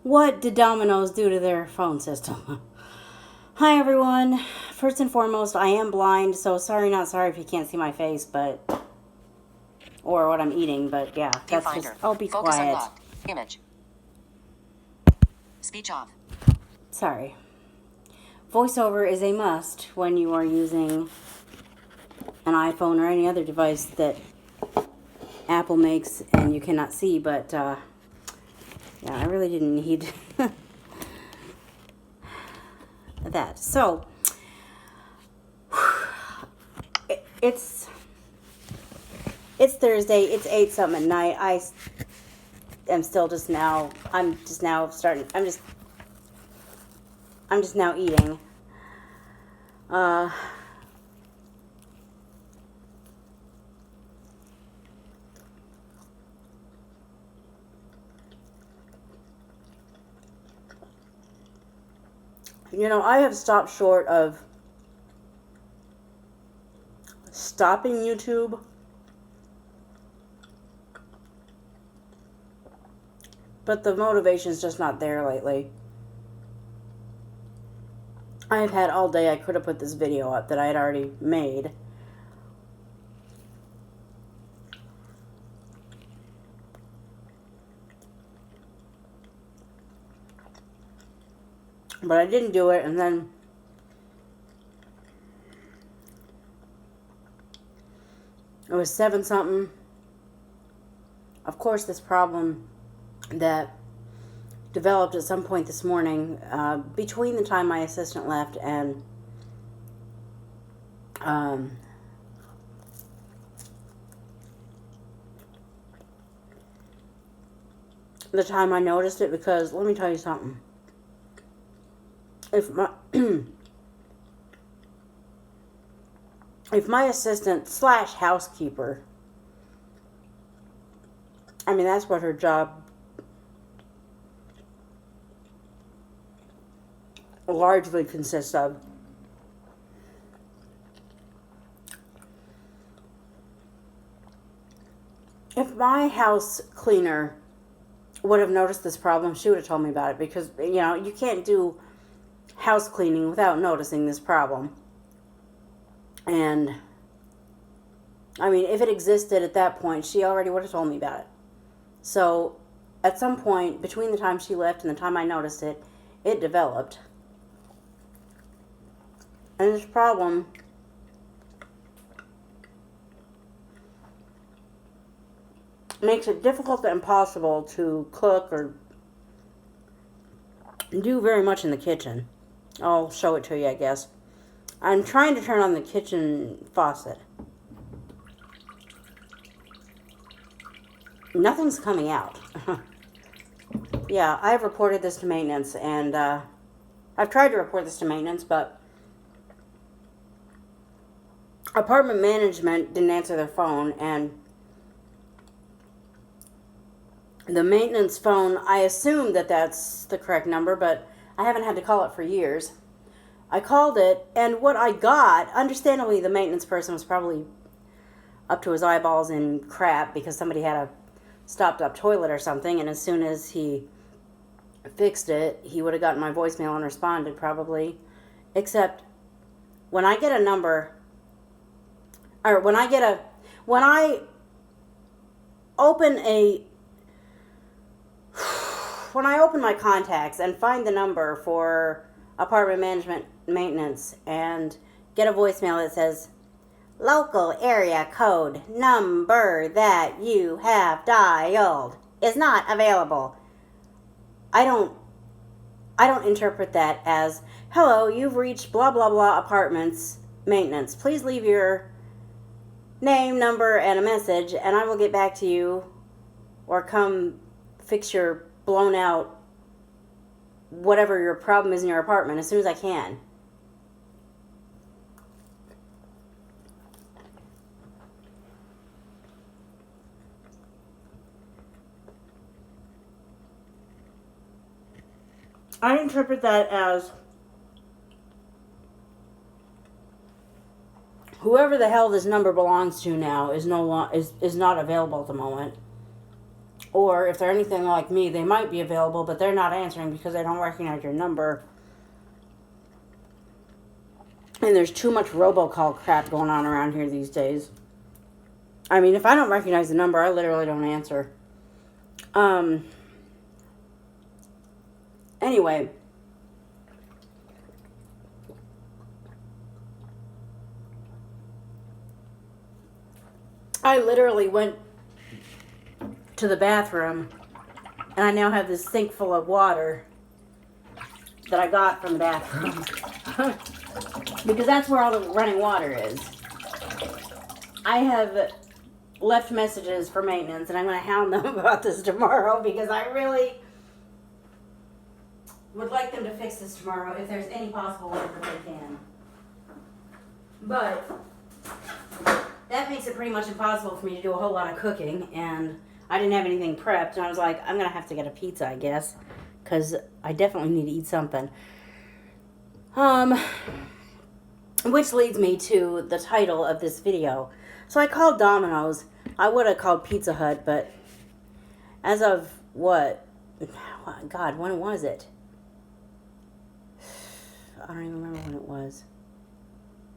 What did Dominos do to their phone system? Hi everyone. First and foremost, I am blind, so sorry not sorry if you can't see my face, but or what I'm eating, but yeah, that's just oh be Focus quiet. unlocked. Image. Speech off. Sorry. VoiceOver is a must when you are using an iPhone or any other device that Apple makes and you cannot see, but yeah, I really didn't need that. So, it's Thursday. It's 8 something at night. I'm just now eating. I have stopped short of stopping YouTube. But the motivation's just not there lately. I've had all day. I could have put this video up that I had already made. But I didn't do it, and then it was 7 something. Of course, this problem that developed at some point this morning, between the time my assistant left and the time I noticed it, because let me tell you something. If my assistant / housekeeper, I mean, that's what her job largely consists of. If my house cleaner would have noticed this problem, she would have told me about it, because, you can't do house cleaning without noticing this problem. And, I mean, if it existed at that point, she already would have told me about it. So, at some point, between the time she left and the time I noticed it, it developed. And this problem makes it difficult to impossible to cook or do very much in the kitchen. I'll show it to you, I guess. I'm trying to turn on the kitchen faucet. Nothing's coming out. Yeah, I've reported this to maintenance, and I've tried to report this to maintenance, but apartment management didn't answer their phone, and the maintenance phone, I assume that that's the correct number, but I haven't had to call it for years. I called it, and what I got, understandably, the maintenance person was probably up to his eyeballs in crap because somebody had a stopped-up toilet or something, and as soon as he fixed it, he would have gotten my voicemail and responded, probably. Except, when I get a number, or when I open my contacts and find the number for apartment management maintenance and get a voicemail that says, local area code number that you have dialed is not available, I don't interpret that as, hello, you've reached blah blah blah apartments maintenance. Please leave your name, number, and a message, and I will get back to you or come fix your blown out whatever your problem is in your apartment as soon as I can. I interpret that as whoever the hell this number belongs to now is not available at the moment. Or if they're anything like me, they might be available, but they're not answering because they don't recognize your number. And there's too much robocall crap going on around here these days. I mean, if I don't recognize the number, I literally don't answer. Anyway. I literally went to the bathroom, and I now have this sink full of water that I got from the bathroom. Because that's where all the running water is. I have left messages for maintenance, and I'm going to hound them about this tomorrow because I really would like them to fix this tomorrow if there's any possible way that they can. But that makes it pretty much impossible for me to do a whole lot of cooking, and I didn't have anything prepped, and I was like, I'm going to have to get a pizza, I guess, because I definitely need to eat something. Which leads me to the title of this video. So I called Domino's. I would have called Pizza Hut, but as of what? God, when was it? I don't even remember when it was.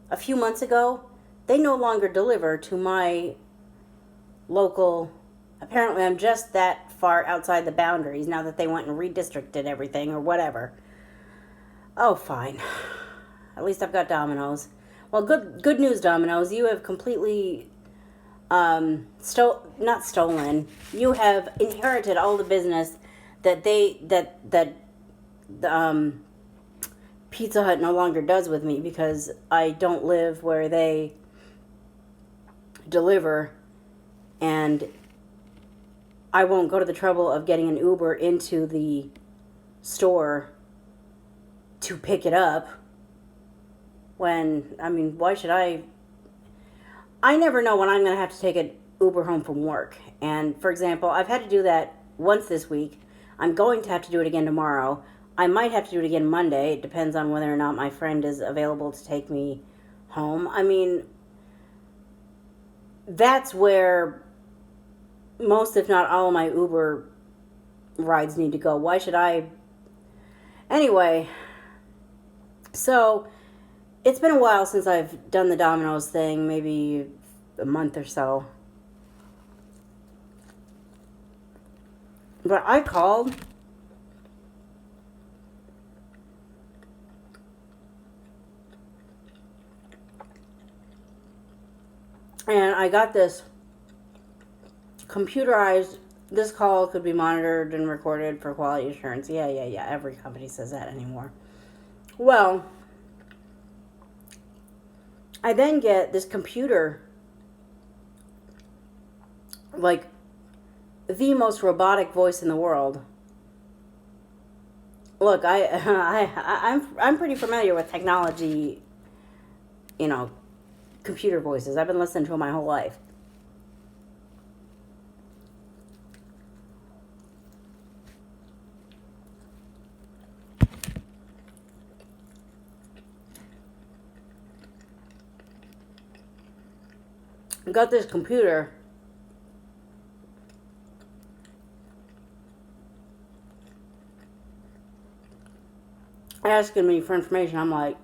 A few months ago, they no longer deliver to my local. Apparently, I'm just that far outside the boundaries now that they went and redistricted everything or whatever. Oh, fine. At least I've got Domino's. Well, good news, Domino's. You have completely not stolen. You have inherited all the business that Pizza Hut no longer does with me because I don't live where they deliver, and I won't go to the trouble of getting an Uber into the store to pick it up. Why should I never know when I'm going to have to take an Uber home from work. And, for example, I've had to do that once this week. I'm going to have to do it again tomorrow. I might have to do it again Monday. It depends on whether or not my friend is available to take me home. I mean, that's where most, if not all, of my Uber rides need to go. Why should I? Anyway, so it's been a while since I've done the Domino's thing, maybe a month or so. But I called. And I got this computerized, this call could be monitored and recorded for quality assurance. Yeah. Every company says that anymore. Well, I then get this computer, like the most robotic voice in the world. Look, I'm pretty familiar with technology, computer voices. I've been listening to them my whole life. Got this computer asking me for information. I'm like,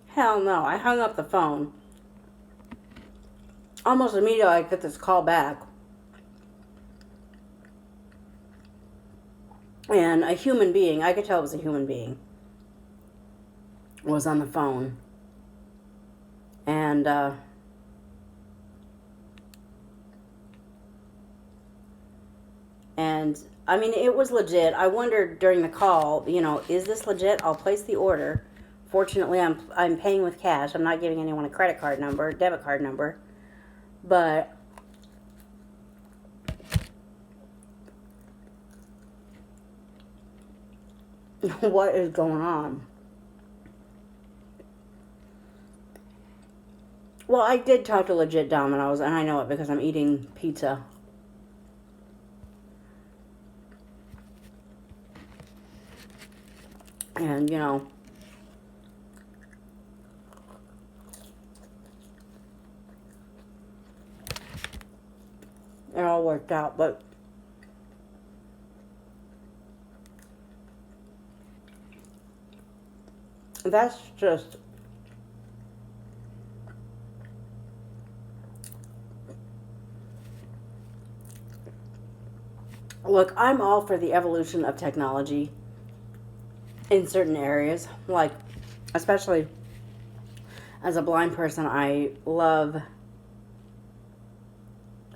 hell no. I hung up the phone. Almost immediately I get this call back. And a human being, I could tell it was a human being, was on the phone. And it was legit. I wondered during the call, is this legit? I'll place the order. Fortunately, I'm paying with cash. I'm not giving anyone a credit card number, debit card number. But what is going on? Well, I did talk to legit Domino's, and I know it because I'm eating pizza. And, it all worked out. But That's just... Look, I'm all for the evolution of technology in certain areas. Like, especially as a blind person, I love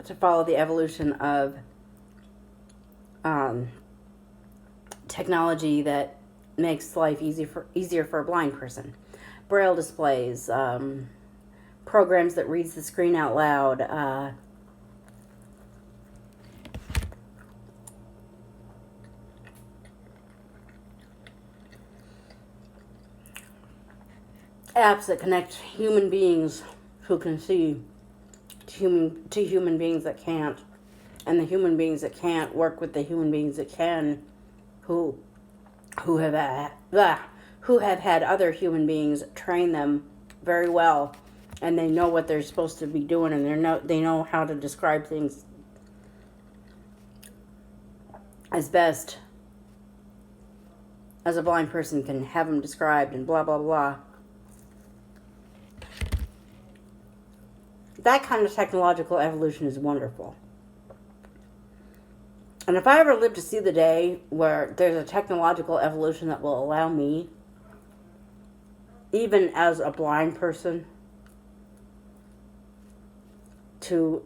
to follow the evolution of technology that makes life easier for a blind person. Braille displays, programs that reads the screen out loud, apps that connect human beings who can see to human beings that can't, and the human beings that can't work with the human beings that can, who have had other human beings train them very well, and they know what they're supposed to be doing, and they know how to describe things as best as a blind person can have them described, and blah blah blah. That kind of technological evolution is wonderful. And if I ever live to see the day where there's a technological evolution that will allow me, even as a blind person, to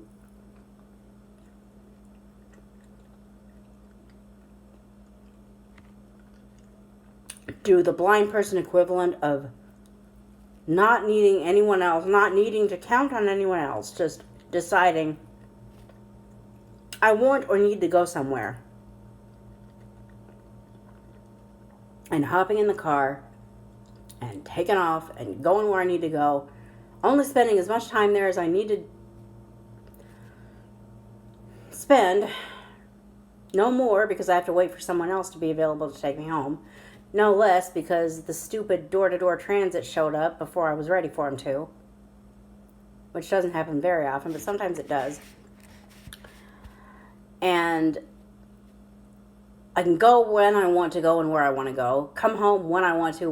do the blind person equivalent of not needing anyone else, not needing to count on anyone else, just deciding I want or need to go somewhere, and hopping in the car and taking off and going where I need to go, only spending as much time there as I need to spend, no more because I have to wait for someone else to be available to take me home, no less because the stupid door-to-door transit showed up before I was ready for him to, which doesn't happen very often, but sometimes it does. And I can go when I want to go and where I want to go, come home when I want to,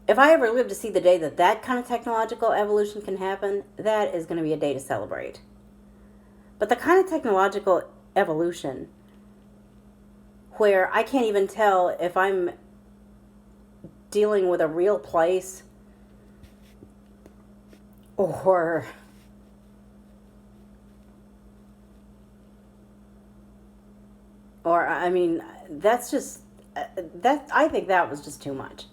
if I ever live to see the day that kind of technological evolution can happen, that is going to be a day to celebrate. But the kind of technological evolution where I can't even tell if I'm dealing with a real place or I mean, that's just, I think that was just too much.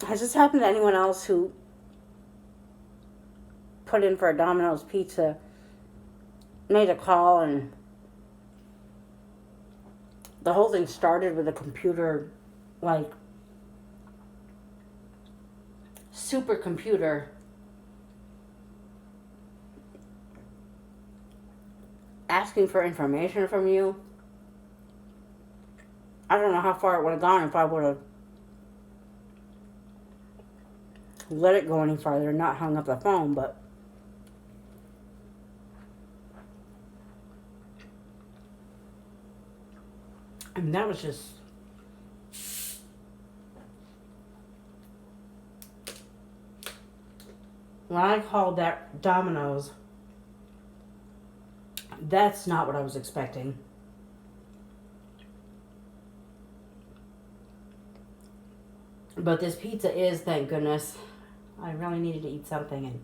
Has this happened to anyone else who put in for a Domino's pizza, made a call, and the whole thing started with a computer, like, supercomputer asking for information from you? I don't know how far it would have gone if I would have let it go any farther and not hung up the phone, but I mean, that was just when I called that Domino's, that's not what I was expecting. But this pizza is, thank goodness. I really needed to eat something,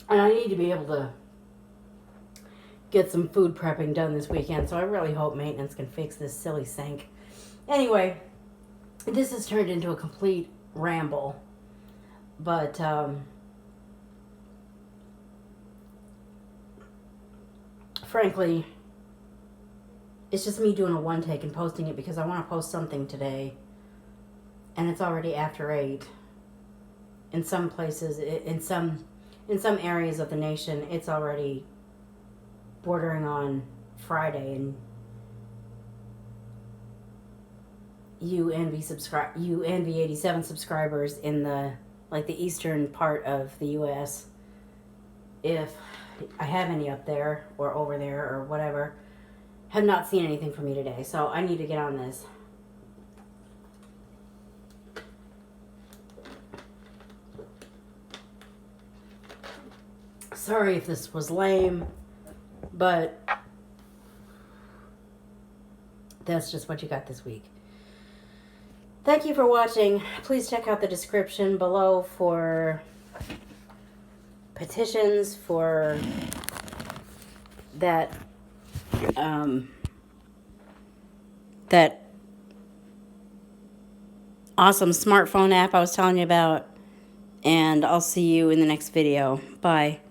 and I need to be able to get some food prepping done this weekend, so I really hope maintenance can fix this silly sink. Anyway, this has turned into a complete ramble, but frankly, it's just me doing a one take and posting it because I want to post something today, and it's already after 8. In some places, in some areas of the nation, it's already bordering on Friday, and UNV87 subscribers in the eastern part of the U.S. If I have any up there or over there or whatever, have not seen anything from me today, so I need to get on this. Sorry if this was lame, but that's just what you got this week. Thank you for watching. Please check out the description below for petitions for that that awesome smartphone app I was telling you about, and I'll see you in the next video. Bye.